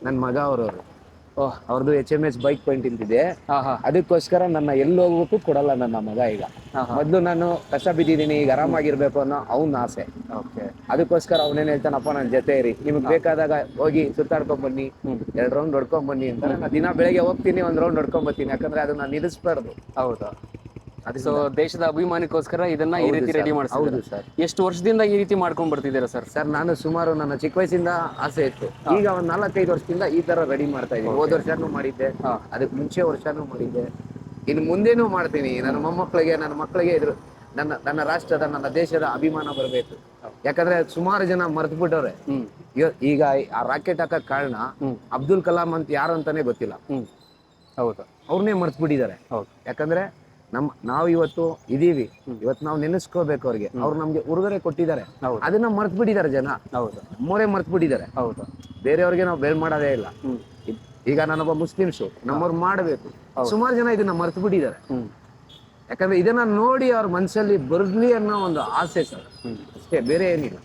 ನನ್ನ ಮಗ ಅವರು ಓಹ್. ಅವ್ರದ್ದು HMS ಬೈಕ್ ಪಾಯಿಂಟ್ ಅಂತಿದೆ. ಹಾ ಹಾ ಅದಕ್ಕೋಸ್ಕರ ನನ್ನ ಎಲ್ಲಿ ಹೋಗ್ಬೇಕು ಕೊಡಲ್ಲ ನನ್ನ ಮಗ ಈಗ. ಹಾ ಹಾ ಮೊದ್ಲು ನಾನು ಕಷ್ಟ ಬಿದ್ದಿದ್ದೀನಿ, ಈಗ ಆರಾಮಾಗಿರ್ಬೇಕು ಅನ್ನೋ ಅವ್ನ ಆಸೆ. ಓಕೆ. ಅದಕ್ಕೋಸ್ಕರ ಅವನೇನ್ ಹೇಳ್ತಾನಪ್ಪ ನನ್ನ ಜೊತೆ ಇರಿ, ನಿಮ್ಗೆ ಬೇಕಾದಾಗ ಹೋಗಿ ಸುತ್ತಾಡ್ಕೊಂಡ್ ಬನ್ನಿ, 2 ರೌಂಡ್ ಹೊಡ್ಕೊಂಡ್ ಬನ್ನಿ ಅಂತಾರೆ. ನಾನು ದಿನ ಬೆಳಗ್ಗೆ ಹೋಗ್ತೀನಿ, 1 ರೌಂಡ್ ಹೊಡ್ಕೊಂಡ್ ಬರ್ತೀನಿ, ಯಾಕಂದ್ರೆ ಅದನ್ನ ನಿಲ್ಲಿಸ್ಬಾರ್ದು. ಹೌದಾ. ಸೊ ಅದರಿಂದ ದೇಶದ ಅಭಿಮಾನಿಗೋಸ್ಕರ ಇದನ್ನ ಈ ಹೌದು ರೀತಿ ಸರ್, ರೆಡಿ ಹೌದು ಮಾಡಿಸಿದ್ದೀರಾ. ಸರ್. ಎಷ್ಟು ವರ್ಷದಿಂದ ಈ ರೀತಿ ಮಾಡ್ಕೊಂಡ್ ಬರ್ತಿದ್ದೀರಾ ಸರ್? ಸರ್ ನಾನು ಸುಮಾರು ನನ್ನ ಚಿಕ್ಕ ವಯಸ್ಸಿಂದ ಆಸೆ ಇತ್ತು. ಈಗ ಒಂದು 4-5 ವರ್ಷದಿಂದ ಈ ತರ ರೆಡಿ ಮಾಡ್ತಾ ಇದ್ದೀನಿ. ಹೋದ ವರ್ಷನೂ ಮಾಡಿದ್ದೆ, ಅದಕ್ಕೆ ಮುಂಚೆ ವರ್ಷನೂ ಮಾಡಿದ್ದೆ, ಇನ್ನು ಮುಂದೇನೂ ಮಾಡ್ತೀನಿ. ನನ್ನ ಮೊಮ್ಮಕ್ಕಳಿಗೆ, ನನ್ನ ಮಕ್ಕಳಿಗೆ ಇದ್ರು ನನ್ನ ರಾಷ್ಟ್ರದ, ನನ್ನ ದೇಶದ ಅಭಿಮಾನ ಬರಬೇಕು. ಯಾಕಂದ್ರೆ ಸುಮಾರು ಜನ ಮರ್ತು ಬಿಟ್ಟವ್ರೆ. ಈಗ ಆ ರಾಕೆಟ್ ಹಾಕಕ್ ಕಾರಣ ಅಬ್ದುಲ್ ಕಲಾಂ ಅಂತ ಯಾರು ಅಂತಾನೆ ಗೊತ್ತಿಲ್ಲ. ಹೌದು, ಅವ್ರನ್ನೇ ಮರ್ತು ಬಿಟ್ಟಿದ್ದಾರೆ. ಯಾಕಂದ್ರೆ ನಾವು ಇವತ್ತು ಇದೀವಿ, ಇವತ್ತು ನಾವು ನೆನೆಸ್ಕೋಬೇಕು ಅವ್ರಿಗೆ. ಅವ್ರು ನಮ್ಗೆ ಉಡುಗೊರೆ ಕೊಟ್ಟಿದ್ದಾರೆ, ಅದನ್ನ ಮರ್ತು ಬಿಟ್ಟಿದ್ದಾರೆ ಜನ. ನಮ್ಮವರೇ ಮರ್ತು ಬಿಟ್ಟಿದ್ದಾರೆ. ಬೇರೆಯವ್ರಿಗೆ ನಾವು ಬೇಲ್ ಮಾಡೋದೇ ಇಲ್ಲ. ಈಗ ನಾನೊಬ್ಬ ಮುಸ್ಲಿಮ್ಸು, ನಮ್ಮವ್ರು ಮಾಡಬೇಕು. ಸುಮಾರು ಜನ ಇದನ್ನ ಮರ್ತು ಬಿಟ್ಟಿದ್ದಾರೆ. ಯಾಕಂದ್ರೆ ಇದನ್ನ ನೋಡಿ ಅವ್ರ ಮನಸ್ಸಲ್ಲಿ ಬರ್ಲಿ ಅನ್ನೋ ಒಂದು ಆಸೆ ಸರ್, ಅಷ್ಟೇ, ಬೇರೆ ಏನಿಲ್ಲ.